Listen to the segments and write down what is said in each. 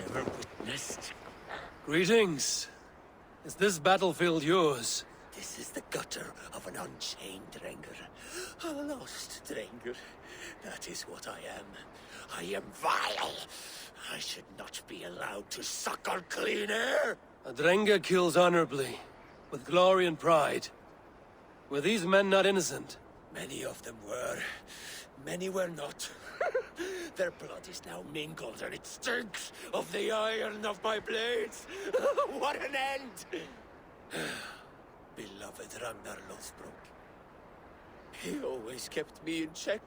I've ever witnessed. Greetings. Is this battlefield yours? This is the gutter of an unchained Drenger. A lost Drenger. That is what I am. I am vile. I should not be allowed to suckle clean air. A Drenger kills honorably, with glory and pride. Were these men not innocent? Many of them were. Many were not. Their blood is now mingled, and it stinks of the iron of my blades. What an end! Beloved Ragnar Lothbrok. He always kept me in check.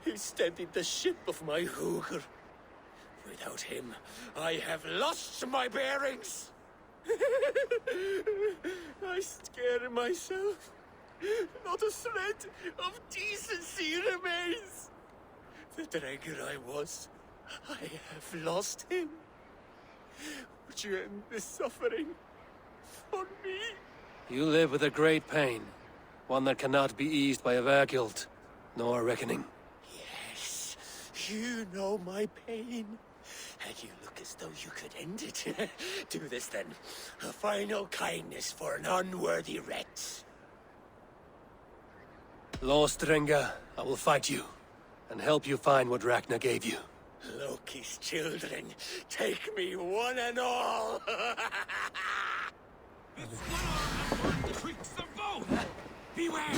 He steadied the ship of my Hugr. Without him, I have lost my bearings. I scare myself. Not a shred of decency remains. The Drenger I was, I have lost him. Would you end this suffering for me? You live with a great pain, one that cannot be eased by a Vergild, nor a reckoning. Yes, you know my pain. And you look as though you could end it. Do this then. A final kindness for an unworthy wretch. Lost Drenger, I will fight you, and help you find what Ragnar gave you. Loki's children, take me one and all! It's one arm that tricks them both! Beware!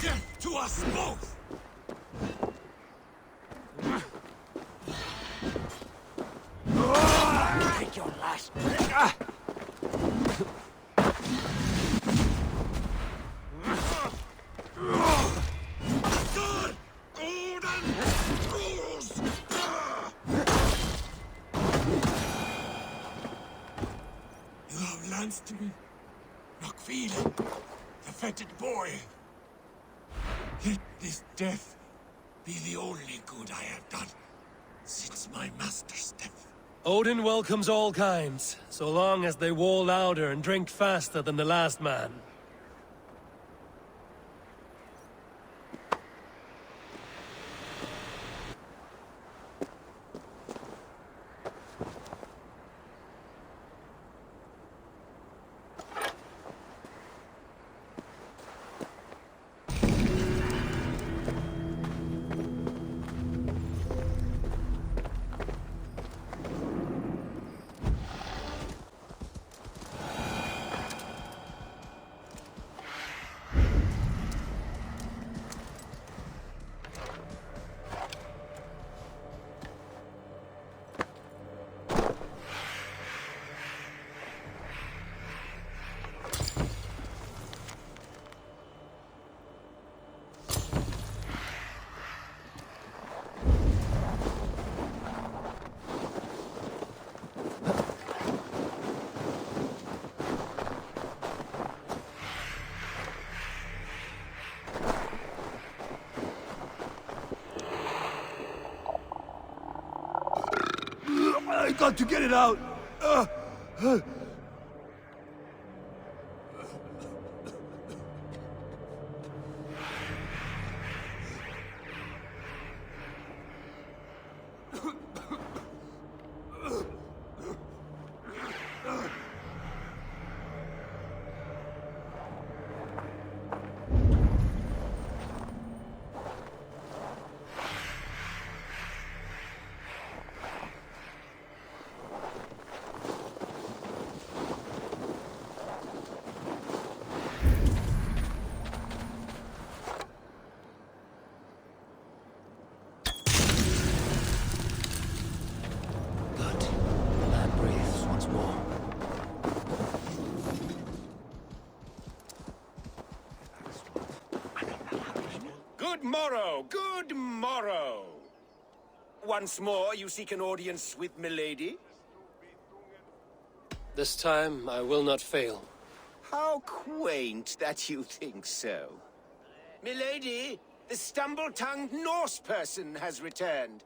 Death to us both! Take your last... Good! Golden rules! You have lanced me, Rockfield, the fetid boy. Let this death be the only good I have done since my master's death. Odin welcomes all kinds, so long as they war louder and drink faster than the last man. I got to get it out! Good morrow, good morrow. Once more, you seek an audience with milady? This time, I will not fail. How quaint that you think so. Milady, the stumble-tongued Norse person has returned.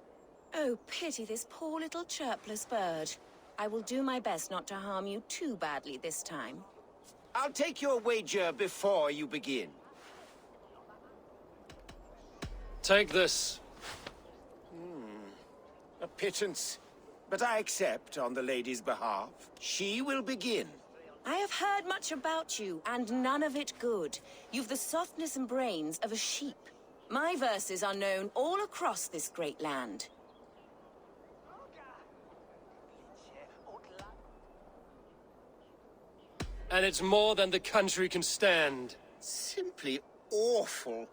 Oh, pity this poor little chirpless bird. I will do my best not to harm you too badly this time. I'll take your wager before you begin. Take this. A pittance. But I accept on the lady's behalf. She will begin. I have heard much about you, and none of it good. You've the softness and brains of a sheep. My verses are known all across this great land. And it's more than the country can stand. Simply awful.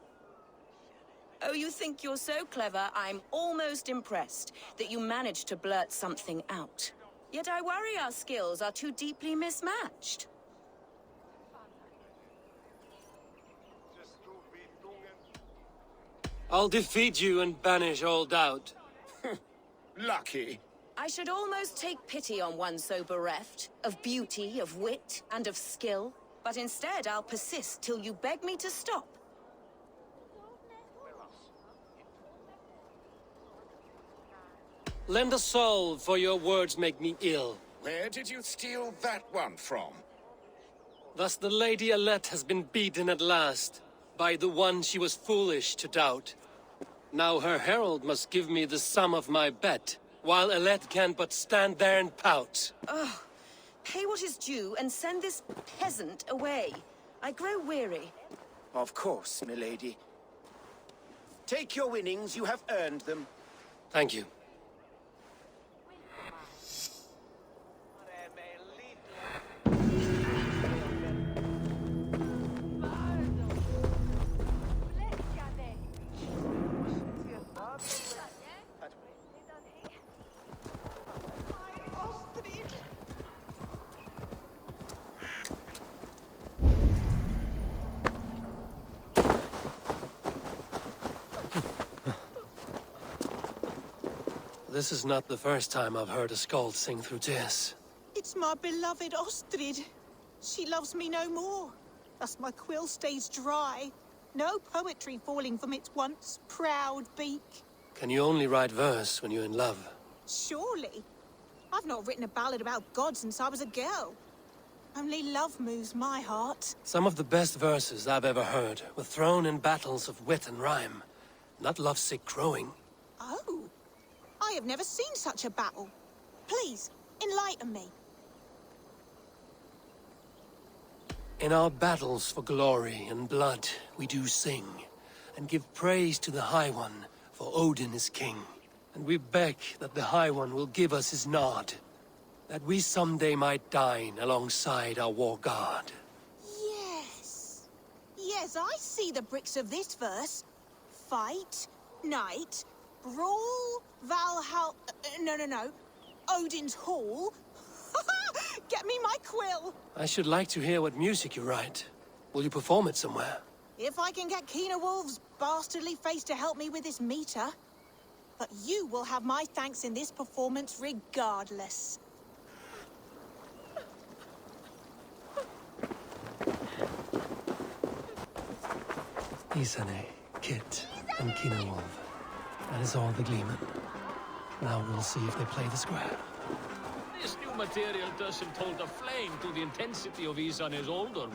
Oh, you think you're so clever, I'm almost impressed that you managed to blurt something out. Yet I worry our skills are too deeply mismatched. I'll defeat you and banish all doubt. Lucky. I should almost take pity on one so bereft, of beauty, of wit, and of skill. But instead, I'll persist till you beg me to stop. Lend a soul, for your words make me ill. Where did you steal that one from? Thus the Lady Alette has been beaten at last, by the one she was foolish to doubt. Now her herald must give me the sum of my bet, while Alette can but stand there and pout. Oh, pay what is due and send this peasant away. I grow weary. Of course, milady. Take your winnings, you have earned them. Thank you. This is not the first time I've heard a skald sing through tears. It's my beloved Ostrid. She loves me no more. Thus my quill stays dry. No poetry falling from its once proud beak. Can you only write verse when you're in love? Surely. I've not written a ballad about God since I was a girl. Only love moves my heart. Some of the best verses I've ever heard were thrown in battles of wit and rhyme, not lovesick crowing. Oh. I have never seen such a battle. Please, enlighten me. In our battles for glory and blood, we do sing, and give praise to the High One, for Odin is king. And we beg that the High One will give us his nod, that we someday might dine alongside our war god. Yes. Yes, I see the bricks of this verse. Fight, night, brawl, Valhalla... No. Odin's Hall. Get me my quill. I should like to hear what music you write. Will you perform it somewhere? If I can get Keener Wolf's bastardly face to help me with this meter. But you will have my thanks in this performance regardless. Isane, Kit, and Keener Wolf. That is all the gleeman. Now we'll see if they play the square. This new material doesn't hold a flame to the intensity of Isane's older work.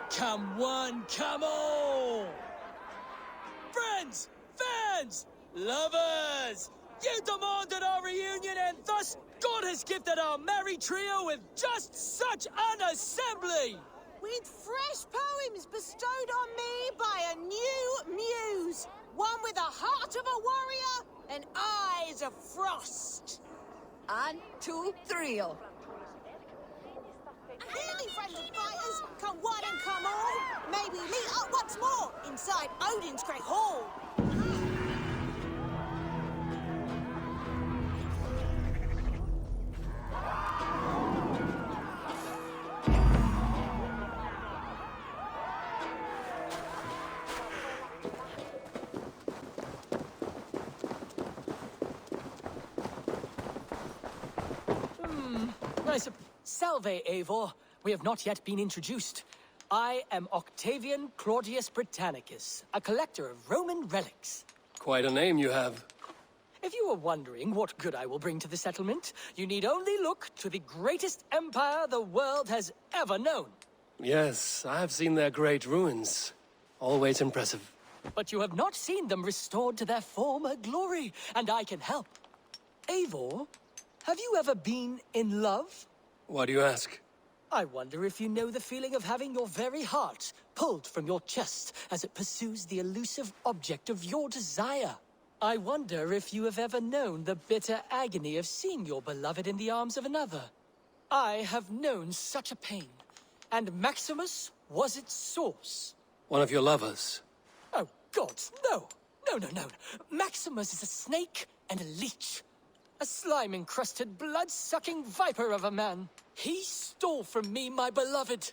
Come one, come all! Friends, fans, lovers! You demanded our reunion, and thus God has gifted our merry trio with just such an assembly! With fresh poems bestowed on me by a new muse. One with a heart of a warrior and eyes of frost. 1, 2, 3. Hear me, friends and fighters. Come one and come all. May we meet up once more inside Odin's great hall. Salve, Eivor. We have not yet been introduced. I am Octavian Claudius Britannicus, a collector of Roman relics. Quite a name you have. If you are wondering what good I will bring to the settlement, you need only look to the greatest empire the world has ever known. Yes, I have seen their great ruins. Always impressive. but you have not seen them restored to their former glory, and I can help. Eivor, have you ever been in love? Why do you ask? I wonder if you know the feeling of having your very heart pulled from your chest as it pursues the elusive object of your desire. I wonder if you have ever known the bitter agony of seeing your beloved in the arms of another. I have known such a pain, and Maximus was its source. One of your lovers? Oh, gods, no! No. Maximus is a snake and a leech. A slime-encrusted, blood-sucking viper of a man. He stole from me my beloved.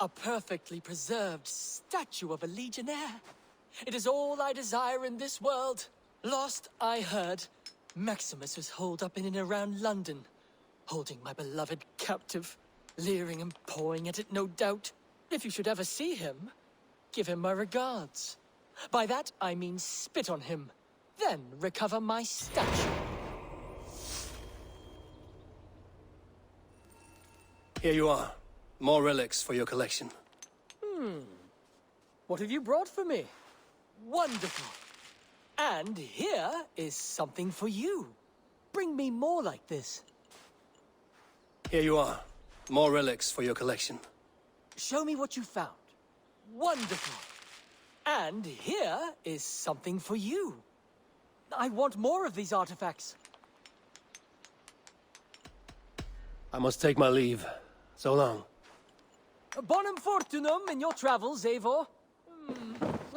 A perfectly preserved statue of a legionnaire. It is all I desire in this world. Last I heard, Maximus was holed up in and around London, holding my beloved captive, leering and pawing at it, no doubt. If you should ever see him, give him my regards. By that, I mean spit on him, then recover my statue. Here you are. More relics for your collection. What have you brought for me? Wonderful. And here is something for you. Bring me more like this. Here you are. More relics for your collection. Show me what you found. Wonderful. And here is something for you. I want more of these artifacts. I must take my leave. So long. Bonum fortunum in your travels, Eivor.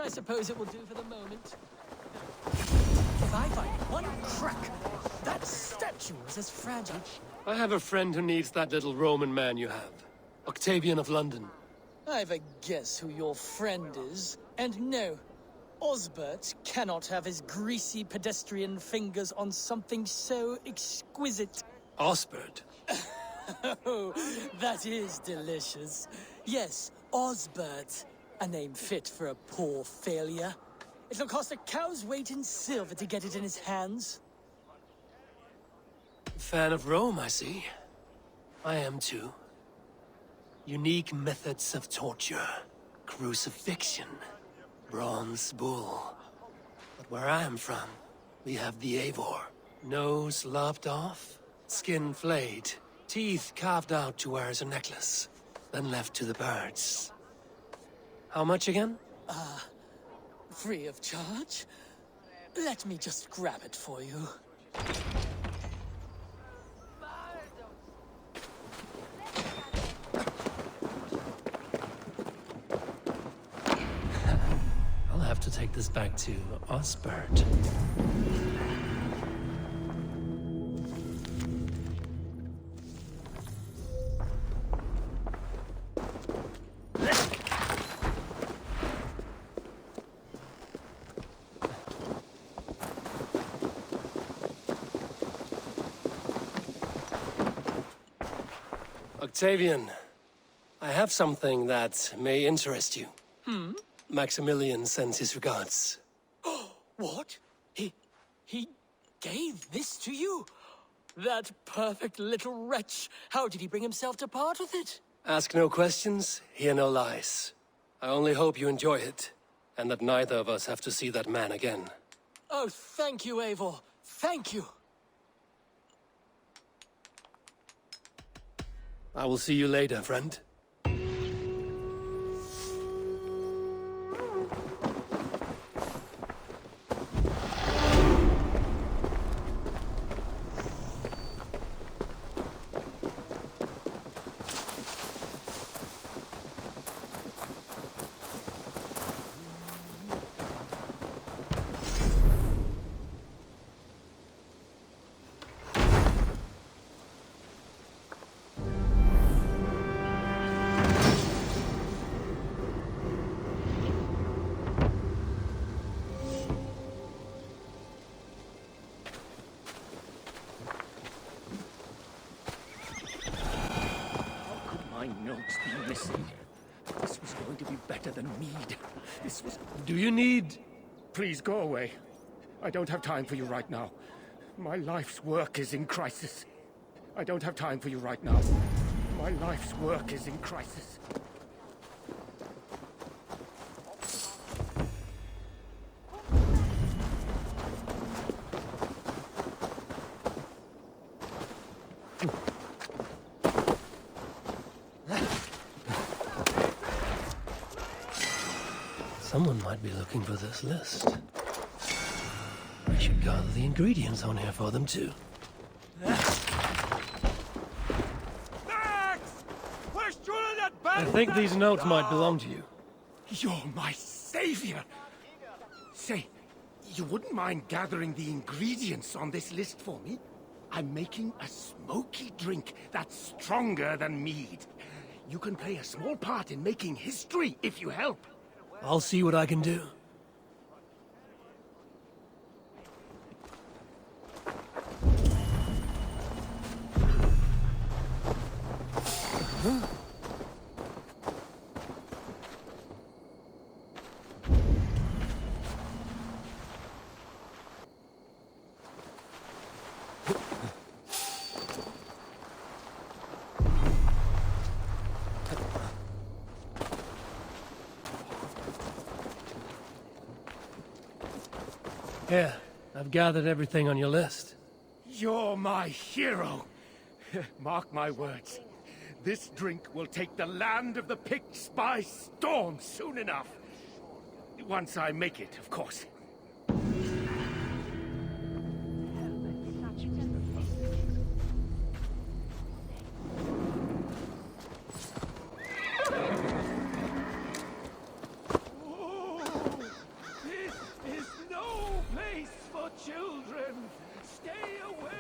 I suppose it will do for the moment. If I find one crack, that statue is as fragile. I have a friend who needs that little Roman man you have. Octavian of London. I've a guess who your friend is. And no, Osbert cannot have his greasy pedestrian fingers on something so exquisite. Osbert? Oh, that is delicious. Yes, Osbert. A name fit for a poor failure. It'll cost a cow's weight in silver to get it in his hands. Fan of Rome, I see. I am too. Unique methods of torture. Crucifixion. Bronze bull. But where I am from, we have the Eivor. Nose lopped off, skin flayed, teeth carved out to wear as a necklace, then left to the birds. How much again? Free of charge? Let me just grab it for you. I'll have to take this back to Osbert. Octavian, I have something that may interest you. Maximilian sends his regards. What? He gave this to you? That perfect little wretch. How did he bring himself to part with it? Ask no questions, hear no lies. I only hope you enjoy it, and that neither of us have to see that man again. Oh, thank you, Eivor. Thank you. I will see you later, friend. This was going to be better than mead. This was... Do you need... Please go away. I don't have time for you right now. My life's work is in crisis. I don't have time for you right now. My life's work is in crisis. Someone might be looking for this list. I should gather the ingredients on here for them too. I think these notes might belong to you. You're my savior. Say, you wouldn't mind gathering the ingredients on this list for me? I'm making a smoky drink that's stronger than mead. You can play a small part in making history if you help. I'll see what I can do. Here, I've gathered everything on your list. You're my hero. Mark my words. This drink will take the land of the Picts by storm soon enough. Once I make it, of course. Children, stay away!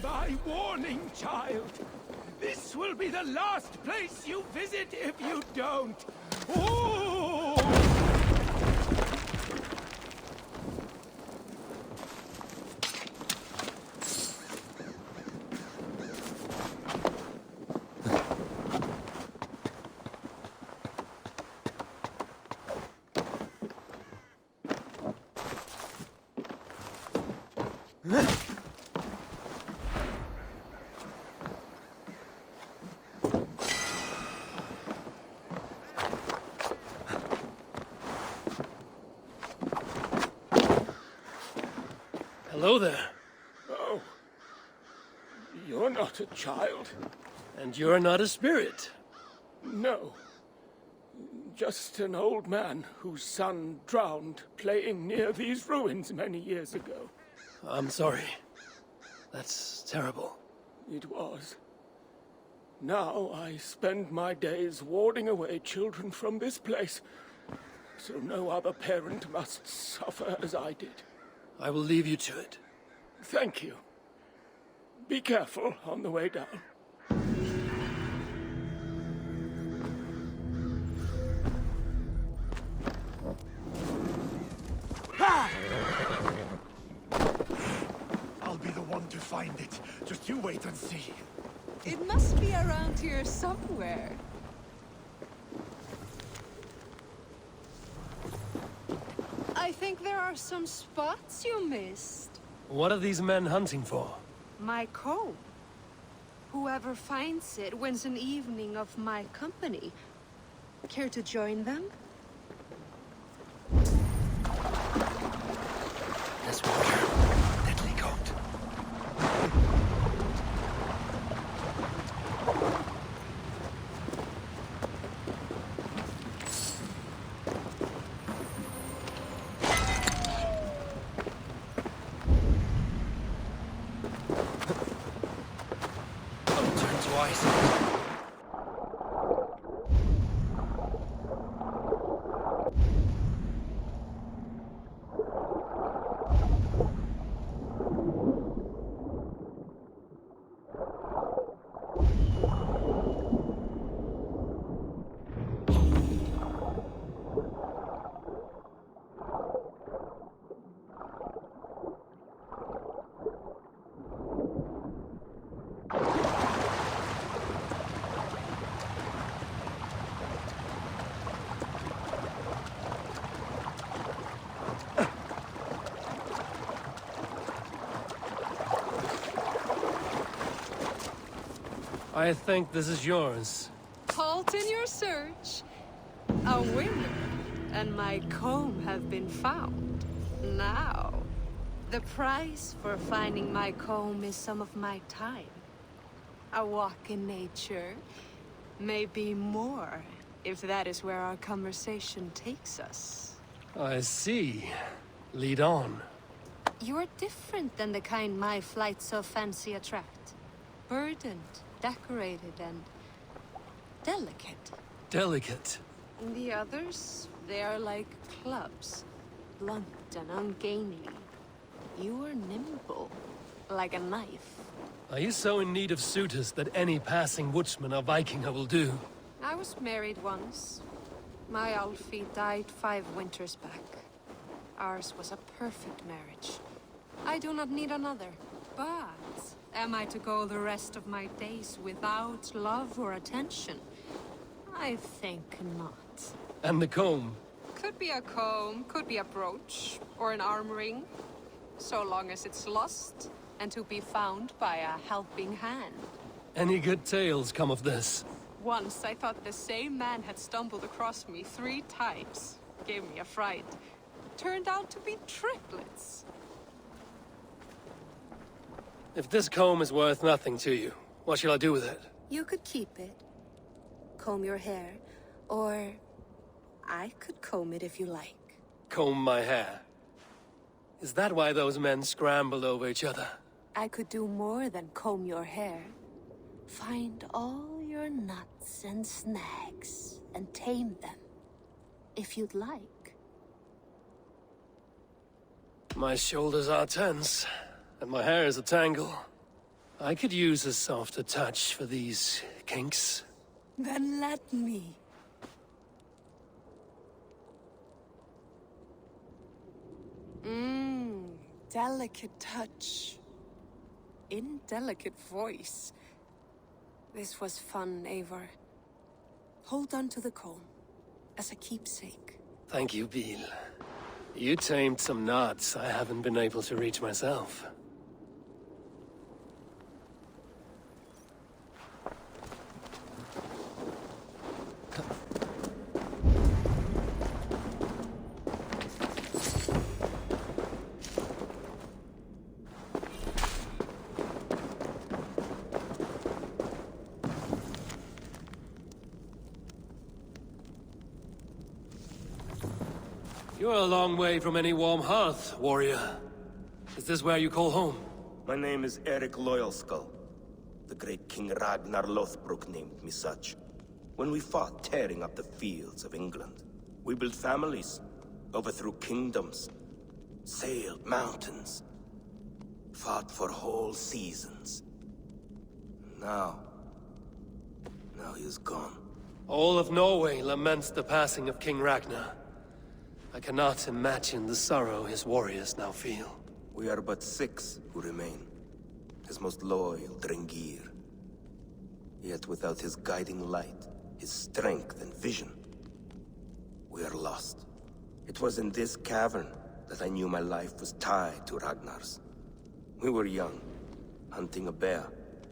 My warning, child. This will be the last place you visit if you don't. Oh! Hello there. Oh. You're not a child. And you're not a spirit. No. Just an old man whose son drowned playing near these ruins many years ago. I'm sorry. That's terrible. It was. Now I spend my days warding away children from this place, so no other parent must suffer as I did. I will leave you to it. Thank you. Be careful on the way down. I'll be the one to find it. Just you wait and see. It must be around here somewhere. I think there are some spots you missed. What are these men hunting for? My comb. Whoever finds it wins an evening of my company. Care to join them? This water. Deadly cold. Turn twice. I think this is yours. Halt in your search. A winner, and my comb have been found. Now, the price for finding my comb is some of my time. A walk in nature, maybe more, if that is where our conversation takes us. I see. Lead on. You're different than the kind my flights of fancy attract. Burdened, decorated, and delicate. Delicate. The others, they are like clubs, blunt and ungainly. You are nimble, like a knife. Are you so in need of suitors that any passing woodsman or Vikinger will do? I was married once. My Alfie died 5 winters back. Ours was a perfect marriage. I do not need another. But am I to go the rest of my days without love or attention? I think not. And the comb? Could be a comb, could be a brooch, or an arm ring. So long as it's lost, and to be found by a helping hand. Any good tales come of this? Once I thought the same man had stumbled across me 3 times. Gave me a fright. Turned out to be triplets. If this comb is worth nothing to you, what shall I do with it? You could keep it. Comb your hair. Or I could comb it if you like. Comb my hair? Is that why those men scrambled over each other? I could do more than comb your hair. Find all your nuts and snags and tame them. If you'd like. My shoulders are tense, and my hair is a tangle. I could use a softer touch for these kinks. Then let me. Delicate touch. Indelicate voice. This was fun, Eivor. Hold on to the comb, as a keepsake. Thank you, Beal. You tamed some knots I haven't been able to reach myself. You're a long way from any warm hearth, warrior. Is this where you call home? My name is Eric Loyalskull. The great King Ragnar Lothbrok named me such. When we fought tearing up the fields of England, we built families, overthrew kingdoms, sailed mountains, fought for whole seasons. Now he is gone. All of Norway laments the passing of King Ragnar. I cannot imagine the sorrow his warriors now feel. We are but 6 who remain. His most loyal Drengir. Yet without his guiding light, his strength and vision, we are lost. It was in this cavern that I knew my life was tied to Ragnar's. We were young, hunting a bear,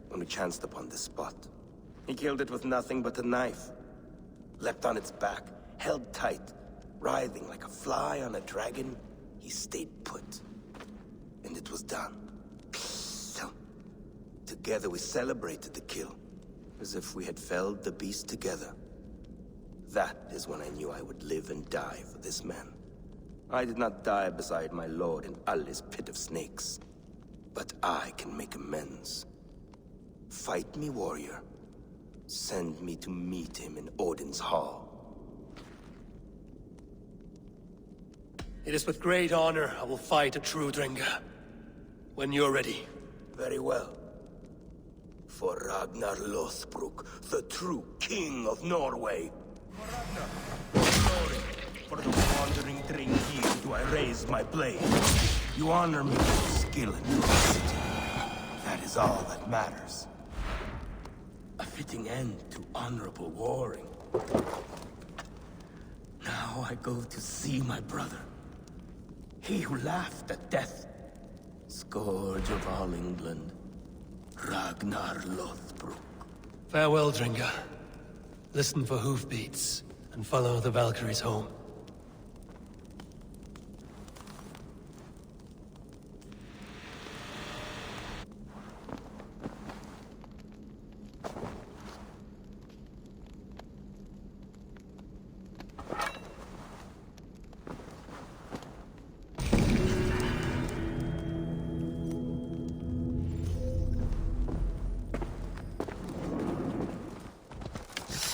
when we chanced upon this spot. He killed it with nothing but a knife. Leapt on its back, held tight. Writhing like a fly on a dragon, he stayed put. And it was done. Together we celebrated the kill, as if we had felled the beast together. That is when I knew I would live and die for this man. I did not die beside my lord in Ali's pit of snakes. But I can make amends. Fight me, warrior. Send me to meet him in Odin's hall. It is with great honor I will fight a true Drenga. When you're ready. Very well. For Ragnar Lothbrok, the true king of Norway. For Ragnar, glory, for the wandering Drengir do I raise my blade. You honor me with skill and ferocity. That is all that matters. A fitting end to honorable warring. Now I go to see my brother. He who laughed at death. Scourge of all England. Ragnar Lothbrok. Farewell, Dringa. Listen for hoofbeats, and follow the Valkyries home.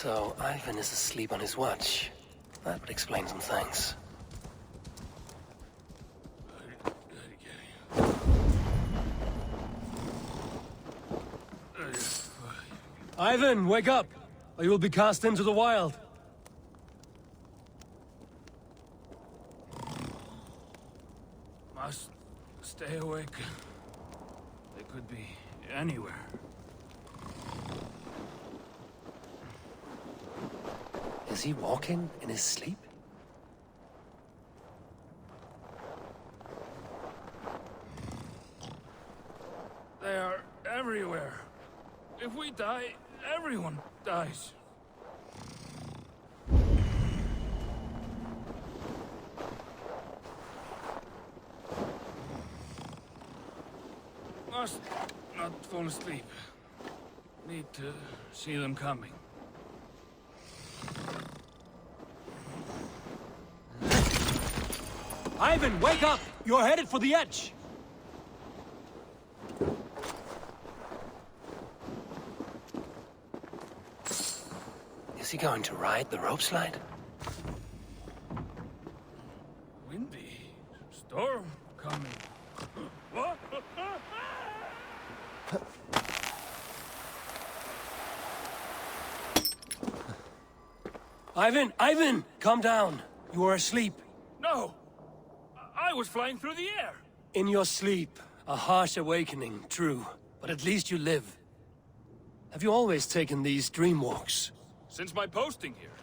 So, Ivan is asleep on his watch. That would explain some things. Ivan, wake up! Or you will be cast into the wild. Must stay awake. They could be anywhere. Is he walking in his sleep? They are everywhere. If we die, everyone dies. Must not fall asleep. Need to see them coming. Ivan, wake up! You're headed for the edge! Is he going to ride the rope slide? Windy. Storm coming. What? Ivan! Calm down. You are asleep. No! I was flying through the air! In your sleep. A harsh awakening, true. But at least you live. Have you always taken these dream walks? Since my posting here.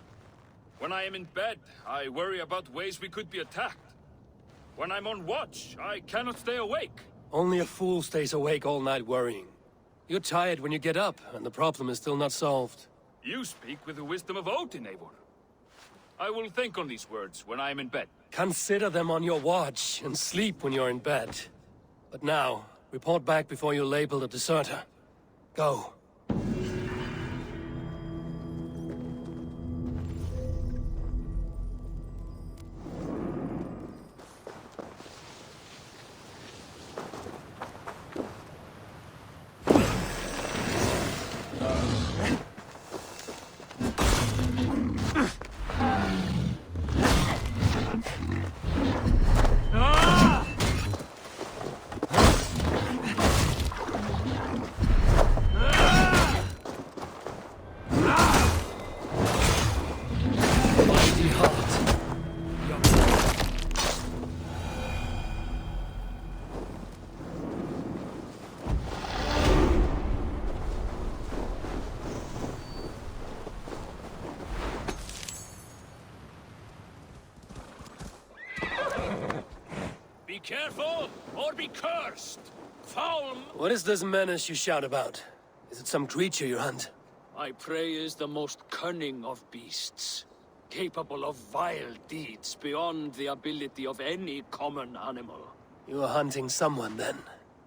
When I am in bed, I worry about ways we could be attacked. When I'm on watch, I cannot stay awake. Only a fool stays awake all night worrying. You're tired when you get up, and the problem is still not solved. You speak with the wisdom of Odin, Eivor. I will think on these words when I am in bed. Consider them on your watch, and sleep when you're in bed. But now, report back before you're labeled a deserter. Go. Be careful, or be cursed! Foul! What is this menace you shout about? Is it some creature you hunt? My prey is the most cunning of beasts, capable of vile deeds beyond the ability of any common animal. You are hunting someone, then?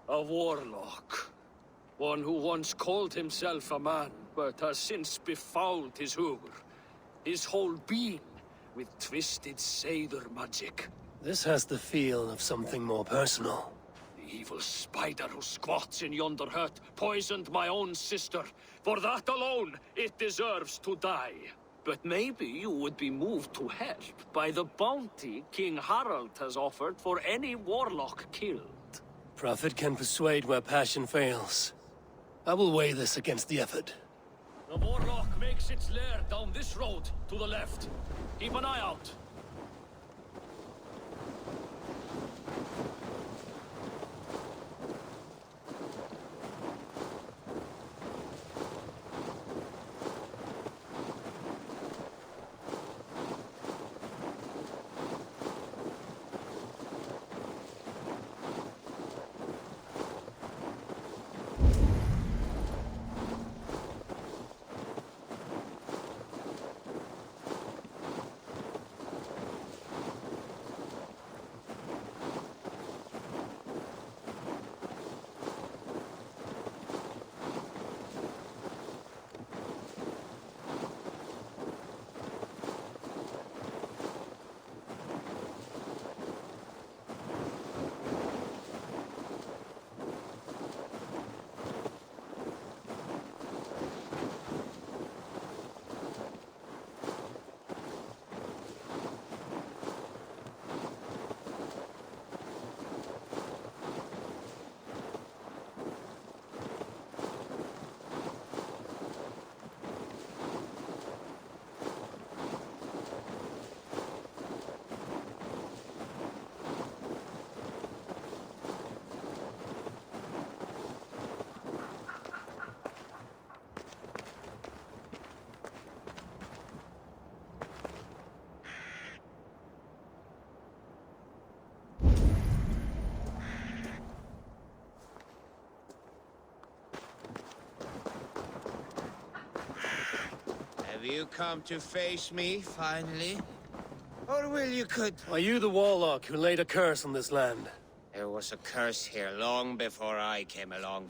A warlock. One who once called himself a man, but has since befouled his hugr, his whole being, with twisted Seidr magic. This has the feel of something more personal. The evil spider who squats in yonder hut poisoned my own sister. For that alone, it deserves to die. But maybe you would be moved to help by the bounty King Harald has offered for any warlock killed. Prophet can persuade where passion fails. I will weigh this against the effort. The warlock makes its lair down this road, to the left. Keep an eye out. you come to face me, finally? Or will you Are you the warlock who laid a curse on this land? There was a curse here long before I came along.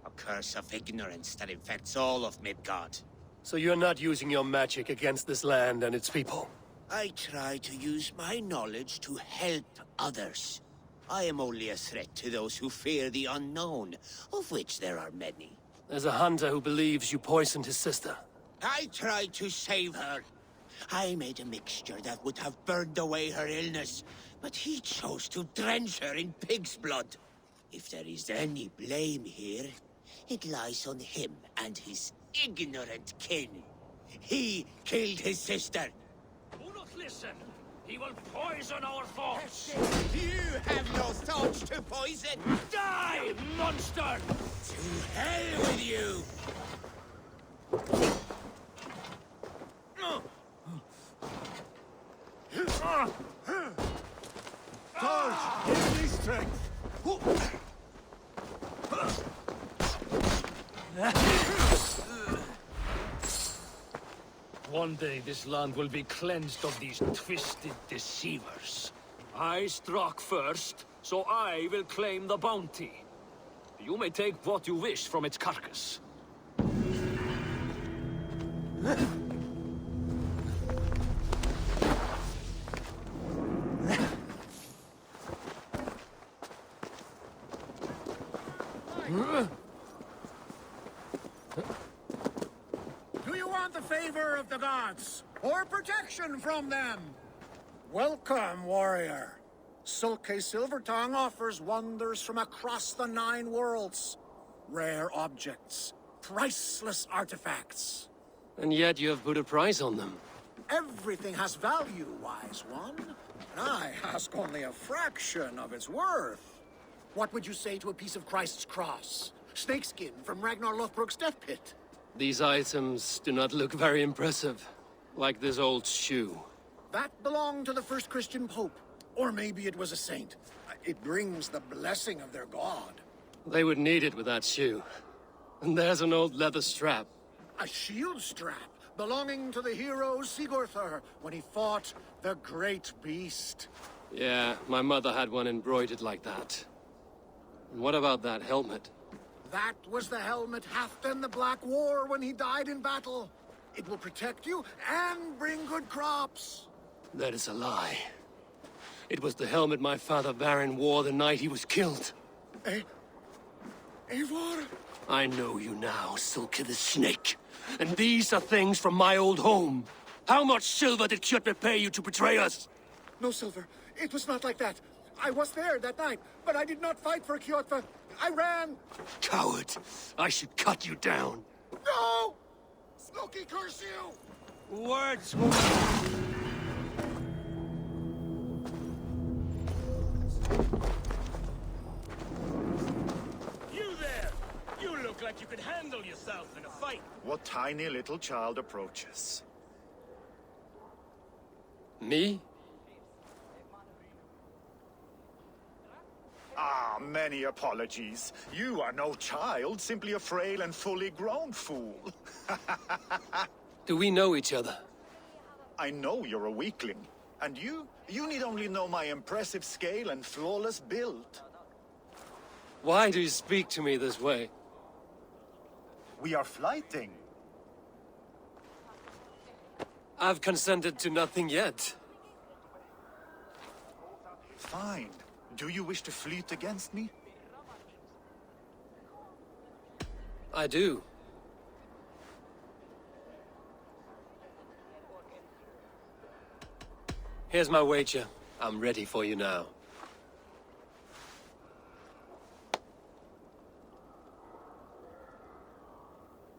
A curse of ignorance that infects all of Midgard. So you're not using your magic against this land and its people? I try to use my knowledge to help others. I am only a threat to those who fear the unknown, of which there are many. There's a hunter who believes you poisoned his sister. I tried to save her. I made a mixture that would have burned away her illness, but he chose to drench her in pig's blood. If there is any blame here, it lies on him and his ignorant kin. He killed his sister. Do not listen. He will poison our thoughts. You have no thoughts to poison. Die, monster! To hell with you! Torch, give me strength! One day this land will be cleansed of these twisted deceivers. I struck first, so I will claim the bounty. You may take what you wish from its carcass. Do you want the favor of the gods, or protection from them? Welcome, warrior. Sulke Silvertongue offers wonders from across the 9 worlds. Rare objects, priceless artifacts. And yet you have put a price on them. Everything has value, wise one. And I ask only a fraction of its worth. What would you say to a piece of Christ's cross? Snakeskin from Ragnar Lothbrok's death pit? These items do not look very impressive. Like this old shoe. That belonged to the first Christian pope. Or maybe it was a saint. It brings the blessing of their god. They would need it with that shoe. And there's an old leather strap. A shield strap belonging to the hero Sigurður when he fought the great beast. Yeah, my mother had one embroidered like that. And what about that helmet? That was the helmet Halfdan the Black wore when he died in battle. It will protect you and bring good crops. That is a lie. It was the helmet my father Varin wore the night he was killed. Eivor? I know you now, Sulke the Snake. And these are things from my old home. How much silver did Kjotve pay you to betray us? No silver. It was not like that. I was there that night, but I did not fight for Kjotve. I ran. Coward. I should cut you down. No! Smokey, curse you! Words. You there! You look like you could handle yourself in a fight. What tiny little child approaches? Me? Ah, many apologies. You are no child, simply a frail and fully grown fool. Do we know each other? I know you're a weakling. And you need only know my impressive scale and flawless build. Why do you speak to me this way? We are flighting. I've consented to nothing yet. Fine. Do you wish to fleet against me? I do. Here's my wager. I'm ready for you now.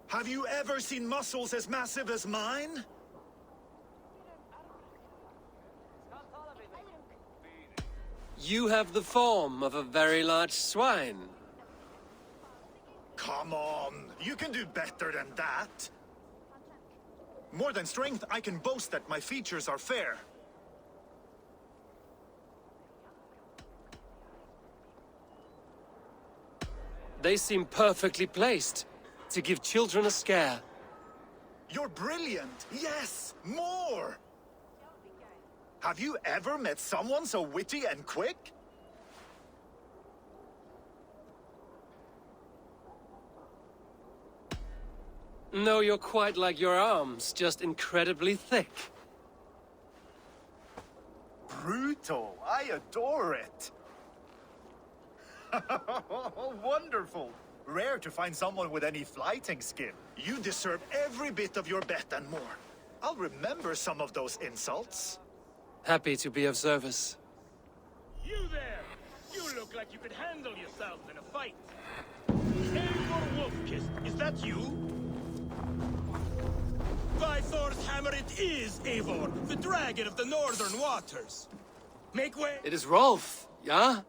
Have you ever seen muscles as massive as mine? You have the form of a very large swine. Come on, you can do better than that. More than strength, I can boast that my features are fair. They seem perfectly placed to give children a scare. You're brilliant. Yes, more. Have you ever met someone so witty and quick? No, you're quite like your arms, just incredibly thick. Brutal. I adore it. Wonderful. Rare to find someone with any fighting skill. You deserve every bit of your bet and more. I'll remember some of those insults. Happy to be of service. You there! You look like you could handle yourself in a fight. Eivor Wolfkist, is that you? By Thor's hammer it is, Eivor, the dragon of the northern waters. Make way! It is Rolf, yeah?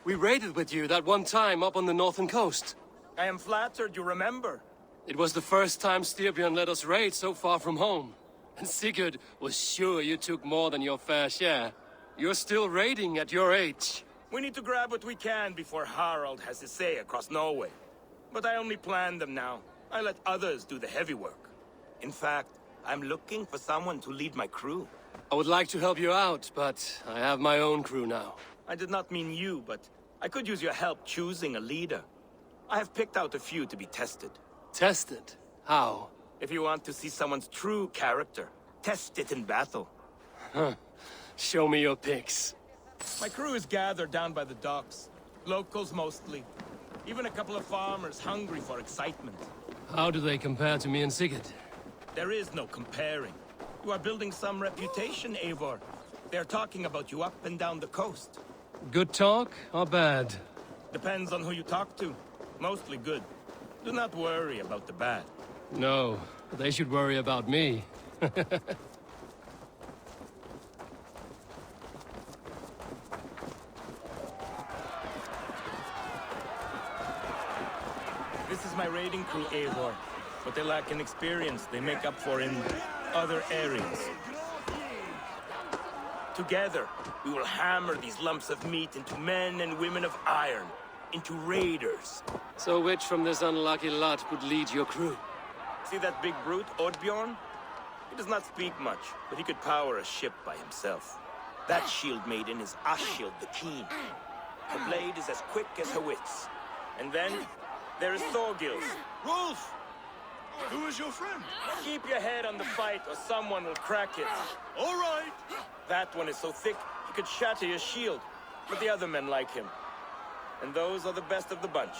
We raided with you that one time up on the northern coast. I am flattered you remember. It was the first time Styrbjörn let us raid so far from home. And Sigurd was sure you took more than your fair share. You're still raiding at your age. We need to grab what we can before Harald has his say across Norway. But I only plan them now. I let others do the heavy work. In fact, I'm looking for someone to lead my crew. I would like to help you out, but I have my own crew now. I did not mean you, but I could use your help choosing a leader. I have picked out a few to be tested. Tested? How? If you want to see someone's true character, test it in battle. Huh. Show me your picks. My crew is gathered down by the docks. Locals mostly. Even a couple of farmers hungry for excitement. How do they compare to me and Sigurd? There is no comparing. You are building some reputation, Eivor. They're talking about you up and down the coast. Good talk or bad? Depends on who you talk to. Mostly good. Do not worry about the bad. No, they should worry about me. This is my raiding crew, Eivor. What they lack in experience, they make up for in other areas. Together, we will hammer these lumps of meat into men and women of iron, into raiders. So which from this unlucky lot would lead your crew? See that big brute, Oddbjorn? He does not speak much, but he could power a ship by himself. That shield maiden is Ashild the Keen. Her blade is as quick as her wits. And then, there is Thorgils. Rolf! Who is your friend? Keep your head on the fight or someone will crack it. All right. That one is so thick, he could shatter your shield. But the other men like him. And those are the best of the bunch.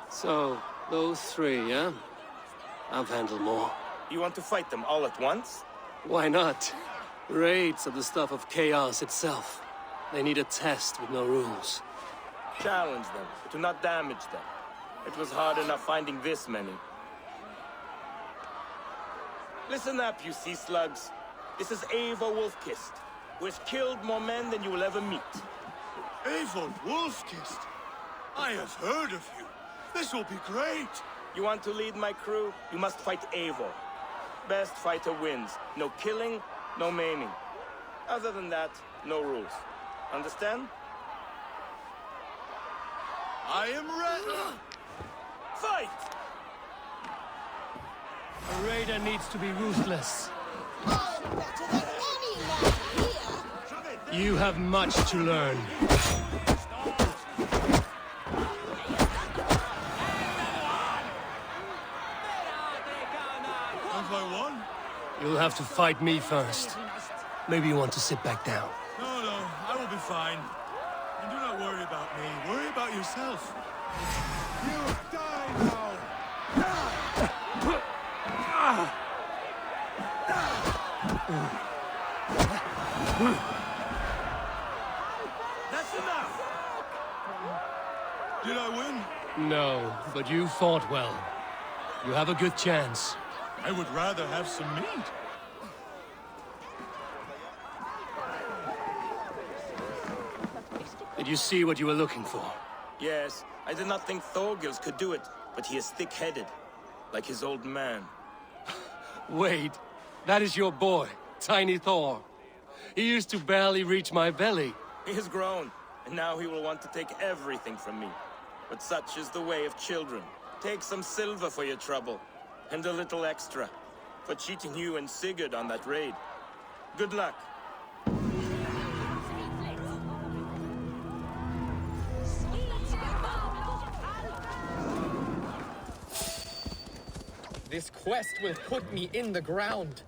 So, those three, yeah? I've handled more. You want to fight them all at once? Why not? Raids are the stuff of chaos itself. They need a test with no rules. Challenge them, but do not damage them. It was hard enough finding this many. Listen up, you sea slugs. This is Eivor Wolfkist, who has killed more men than you will ever meet. Eivor Wolfkist. I have heard of you. This will be great. You want to lead my crew? You must fight Eivor. Best fighter wins. No killing, no maiming. Other than that, no rules. Understand? I am ready. Fight! A raider needs to be ruthless. Better than any man here. You have much to learn. Have I won? You'll have to fight me first. Maybe you want to sit back down. No, I will be fine. And do not worry about me. Worry about yourself. You die now! That's enough! Did I win? No, but you fought well. You have a good chance. I would rather have some meat. Did you see what you were looking for? Yes, I did not think Thorgils could do it, but he is thick-headed, like his old man. Wait, that is your boy, Tiny Thor. He used to barely reach my belly. He has grown, and now he will want to take everything from me. But such is the way of children. Take some silver for your trouble, and a little extra. for cheating you and Sigurd on that raid. Good luck. This quest will put me in the ground.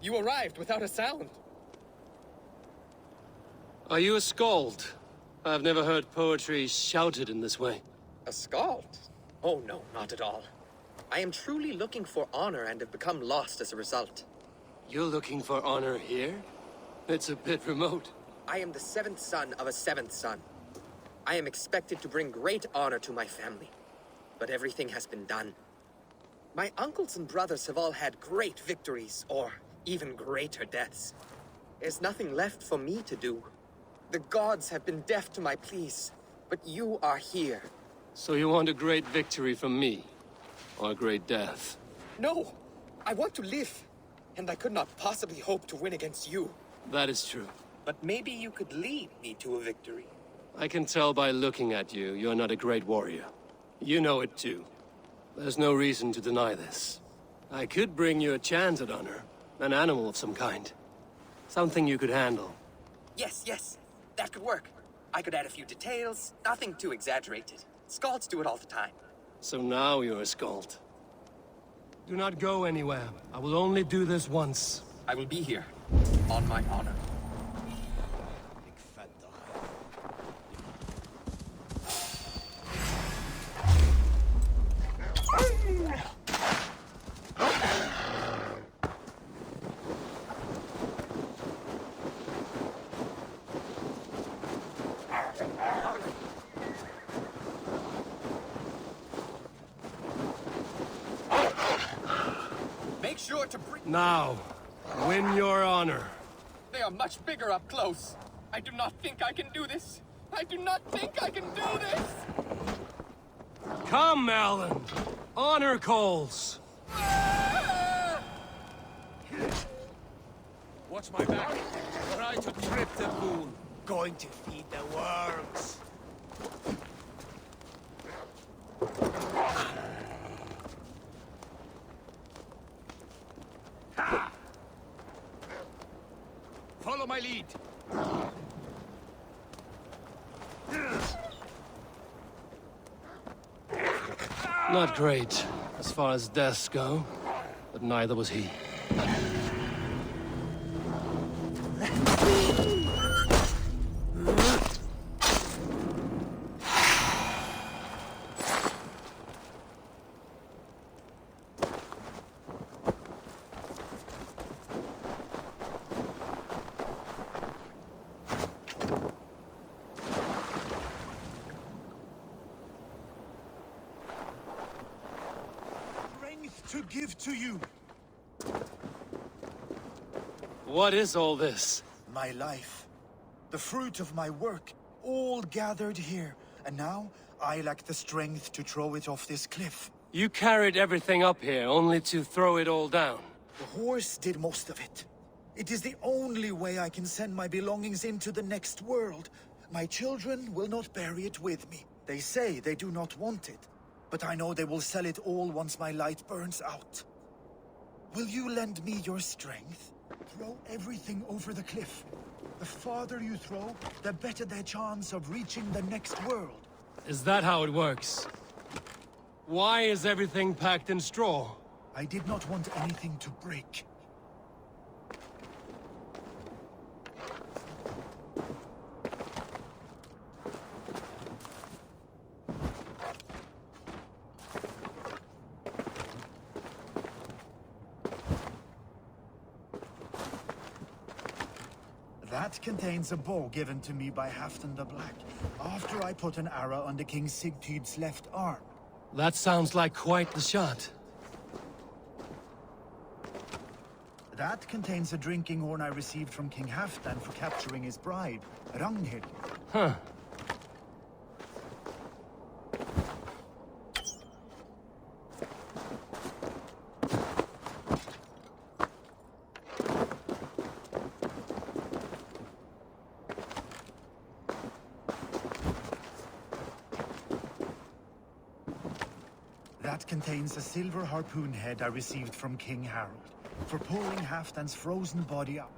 You arrived without a sound. Are you a skald? I've never heard poetry shouted in this way. A skald? Oh no, not at all. I am truly looking for honor and have become lost as a result. You're looking for honor here? It's a bit remote. I am the 7th son of a 7th son. I am expected to bring great honor to my family. But everything has been done. My uncles and brothers have all had great victories, or even greater deaths. There's nothing left for me to do. The gods have been deaf to my pleas, but you are here. So you want a great victory from me? Or a great death? No! I want to live, and I could not possibly hope to win against you. That is true. But maybe you could lead me to a victory. I can tell by looking at you, you're not a great warrior. You know it too. There's no reason to deny this. I could bring you a chance at honor. An animal of some kind. Something you could handle. Yes. That could work. I could add a few details, nothing too exaggerated. Skalds do it all the time. So now you're a skald. Do not go anywhere. I will only do this once. I will be here, on my honor. Make sure to bring... Now, win your honor. They are much bigger up close. I do not think I can do this. I do not think I can do this! Come, Alan. Honor calls. Watch my back. Try to trip the fool. Going to feed the worms. Follow my lead. Not great, as far as deaths go, but neither was he. To give to you. What is all this? My life. The fruit of my work. All gathered here. And now, I lack the strength to throw it off this cliff. You carried everything up here, only to throw it all down. The horse did most of it. It is the only way I can send my belongings into the next world. My children will not bury it with me. They say they do not want it. But I know they will sell it all once my light burns out. Will you lend me your strength? Throw everything over the cliff. The farther you throw, the better their chance of reaching the next world. Is that how it works? Why is everything packed in straw? I did not want anything to break. That contains a bow given to me by Halfdan the Black, after I put an arrow under King Sigtyd's left arm. That sounds like quite the shot. That contains a drinking horn I received from King Halfdan for capturing his bride, Ragnhild. Huh. That contains a silver harpoon head I received from King Harold for pulling Halfdan's frozen body up.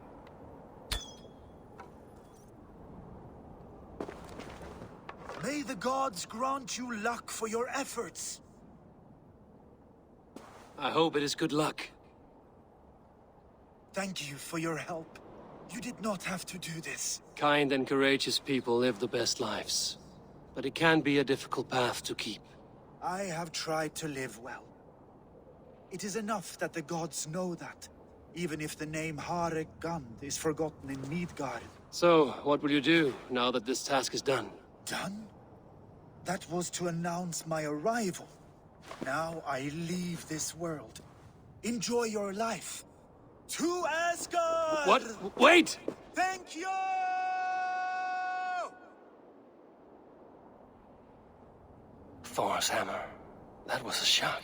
May the gods grant you luck for your efforts. I hope it is good luck. Thank you for your help. You did not have to do this. Kind and courageous people live the best lives. But it can be a difficult path to keep. I have tried to live well. It is enough that the gods know that, even if the name Harek Gand is forgotten in Midgard. So, what will you do now that this task is done? Done? That was to announce my arrival. Now I leave this world. Enjoy your life. To Asgard! What? Wait! Thank you! Thor's hammer. That was a shock.